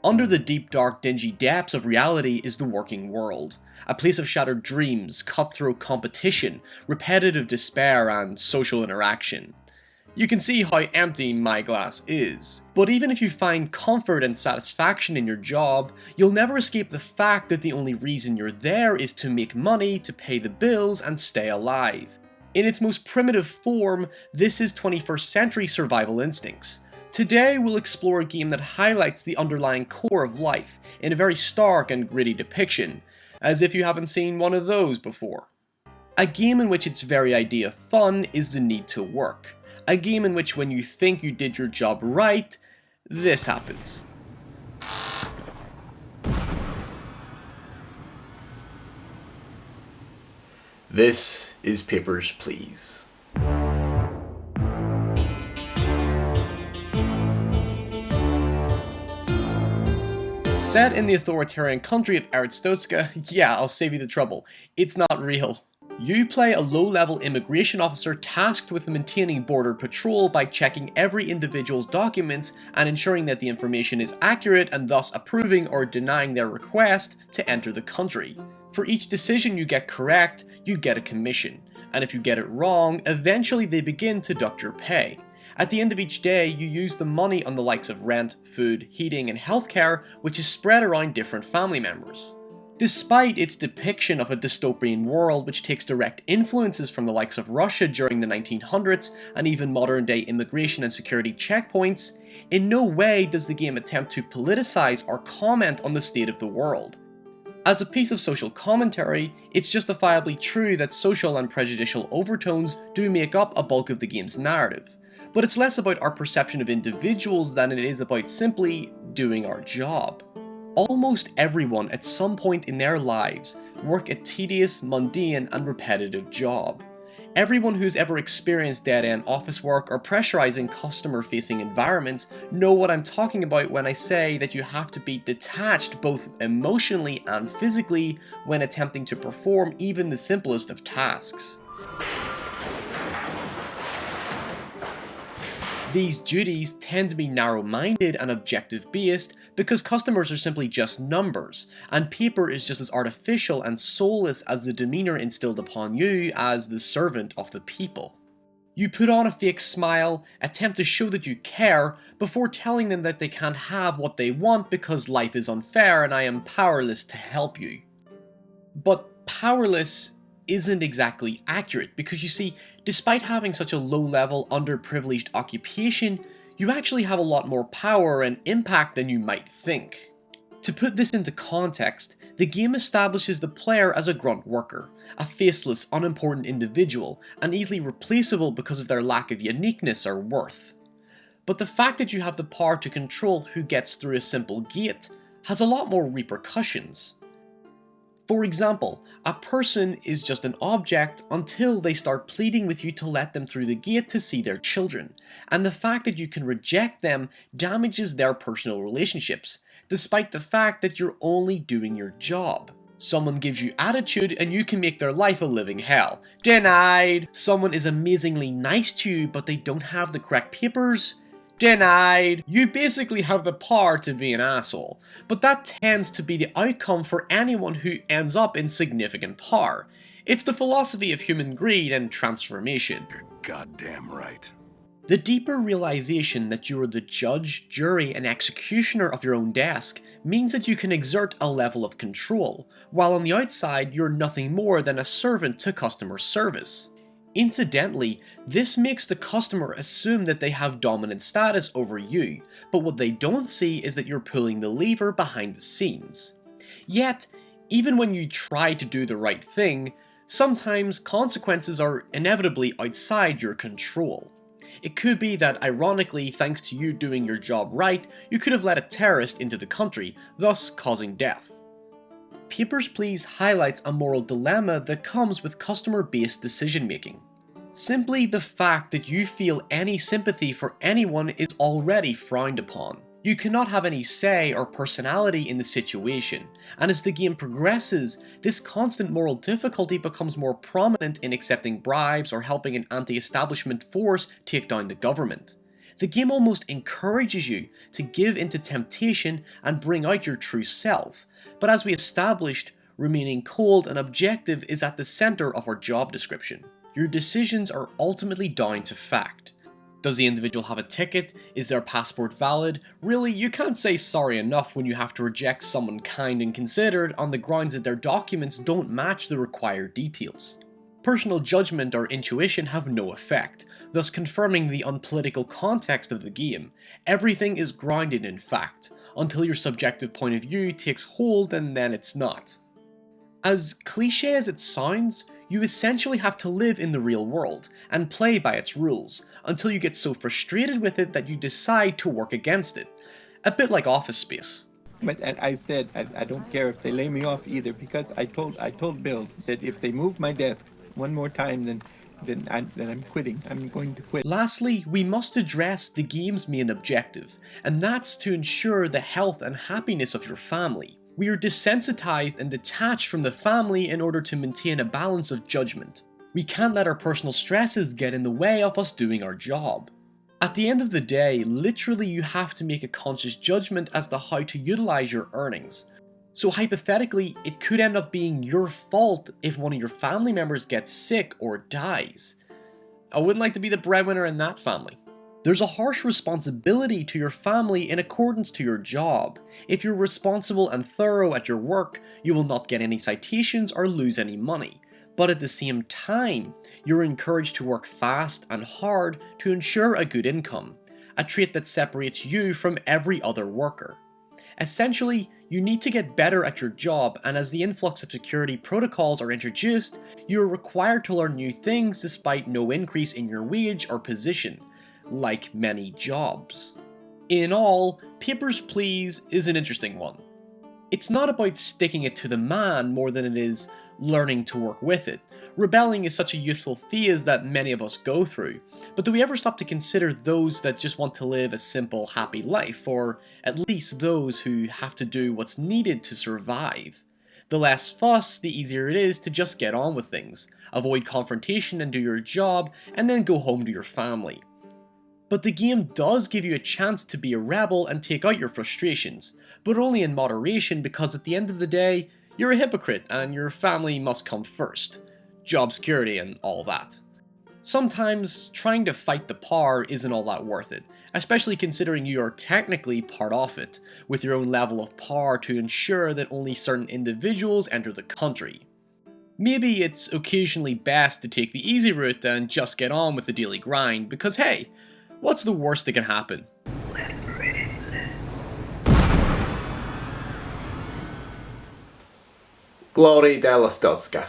Under the deep, dark, dingy depths of reality is the working world, a place of shattered dreams, cutthroat competition, repetitive despair, and social interaction. You can see how empty my glass is. But even if you find comfort and satisfaction in your job, you'll never escape the fact that the only reason you're there is to make money, to pay the bills, and stay alive. In its most primitive form, this is 21st century survival instincts. Today we'll explore a game that highlights the underlying core of life in a very stark and gritty depiction, as if you haven't seen one of those before. A game in which its very idea of fun is the need to work. A game in which when you think you did your job right, this happens. This is Papers, Please. Set in the authoritarian country of Arstotzka, yeah, I'll save you the trouble, it's not real. You play a low-level immigration officer tasked with maintaining border patrol by checking every individual's documents and ensuring that the information is accurate and thus approving or denying their request to enter the country. For each decision you get correct, you get a commission, and if you get it wrong, eventually they begin to deduct your pay. At the end of each day, you use the money on the likes of rent, food, heating, and healthcare, which is spread around different family members. Despite its depiction of a dystopian world which takes direct influences from the likes of Russia during the 1900s and even modern-day immigration and security checkpoints, in no way does the game attempt to politicize or comment on the state of the world. As a piece of social commentary, it's justifiably true that social and prejudicial overtones do make up a bulk of the game's narrative, but it's less about our perception of individuals than it is about simply doing our job. Almost everyone at some point in their lives work a tedious, mundane, and repetitive job. Everyone who's ever experienced dead-end office work or pressurizing customer-facing environments know what I'm talking about when I say that you have to be detached both emotionally and physically when attempting to perform even the simplest of tasks. These duties tend to be narrow-minded and objective-based because customers are simply just numbers, and paper is just as artificial and soulless as the demeanour instilled upon you as the servant of the people. You put on a fake smile, attempt to show that you care, before telling them that they can't have what they want because life is unfair and I am powerless to help you. But powerless isn't exactly accurate, because you see, despite having such a low-level, underprivileged occupation, you actually have a lot more power and impact than you might think. To put this into context, the game establishes the player as a grunt worker, a faceless, unimportant individual, and easily replaceable because of their lack of uniqueness or worth. But the fact that you have the power to control who gets through a simple gate has a lot more repercussions. For example, a person is just an object until they start pleading with you to let them through the gate to see their children, and the fact that you can reject them damages their personal relationships, despite the fact that you're only doing your job. Someone gives you attitude and you can make their life a living hell. Denied! Someone is amazingly nice to you but they don't have the correct papers. Denied! You basically have the power to be an asshole, but that tends to be the outcome for anyone who ends up in significant power. It's the philosophy of human greed and transformation. You're goddamn right. The deeper realization that you are the judge, jury, and executioner of your own desk means that you can exert a level of control, while on the outside you're nothing more than a servant to customer service. Incidentally, this makes the customer assume that they have dominant status over you, but what they don't see is that you're pulling the lever behind the scenes. Yet, even when you try to do the right thing, sometimes consequences are inevitably outside your control. It could be that, ironically, thanks to you doing your job right, you could have let a terrorist into the country, thus causing death. Papers, Please highlights a moral dilemma that comes with customer-based decision-making. Simply the fact that you feel any sympathy for anyone is already frowned upon. You cannot have any say or personality in the situation, and as the game progresses, this constant moral difficulty becomes more prominent in accepting bribes or helping an anti-establishment force take down the government. The game almost encourages you to give into temptation and bring out your true self, but as we established, remaining cold and objective is at the centre of our job description. Your decisions are ultimately down to fact. Does the individual have a ticket? Is their passport valid? Really, you can't say sorry enough when you have to reject someone kind and considered on the grounds that their documents don't match the required details. Personal judgment or intuition have no effect, thus confirming the unpolitical context of the game. Everything is grounded in fact, until your subjective point of view takes hold and then it's not. As cliché as it sounds, you essentially have to live in the real world and play by its rules, until you get so frustrated with it that you decide to work against it. A bit like Office Space. But I said I don't care if they lay me off either, because I told Bill that if they move my desk one more time, then I'm quitting. I'm going to quit. Lastly, we must address the game's main objective, and that's to ensure the health and happiness of your family. We are desensitized and detached from the family in order to maintain a balance of judgment. We can't let our personal stresses get in the way of us doing our job. At the end of the day, literally you have to make a conscious judgment as to how to utilize your earnings. So hypothetically, it could end up being your fault if one of your family members gets sick or dies. I wouldn't like to be the breadwinner in that family. There's a harsh responsibility to your family in accordance to your job. If you're responsible and thorough at your work, you will not get any citations or lose any money. But at the same time, you're encouraged to work fast and hard to ensure a good income, a trait that separates you from every other worker. Essentially, you need to get better at your job, and as the influx of security protocols are introduced, you are required to learn new things despite no increase in your wage or position, like many jobs. In all, Papers, Please is an interesting one. It's not about sticking it to the man more than it is learning to work with it. Rebelling is such a youthful phase that many of us go through, but do we ever stop to consider those that just want to live a simple, happy life, or at least those who have to do what's needed to survive? The less fuss, the easier it is to just get on with things, avoid confrontation and do your job, and then go home to your family. But the game does give you a chance to be a rebel and take out your frustrations, but only in moderation, because at the end of the day, you're a hypocrite and your family must come first. Job security and all that. Sometimes trying to fight the power isn't all that worth it, especially considering you are technically part of it, with your own level of power to ensure that only certain individuals enter the country. Maybe it's occasionally best to take the easy route and just get on with the daily grind, because hey, what's the worst that can happen? Glory della Stotska.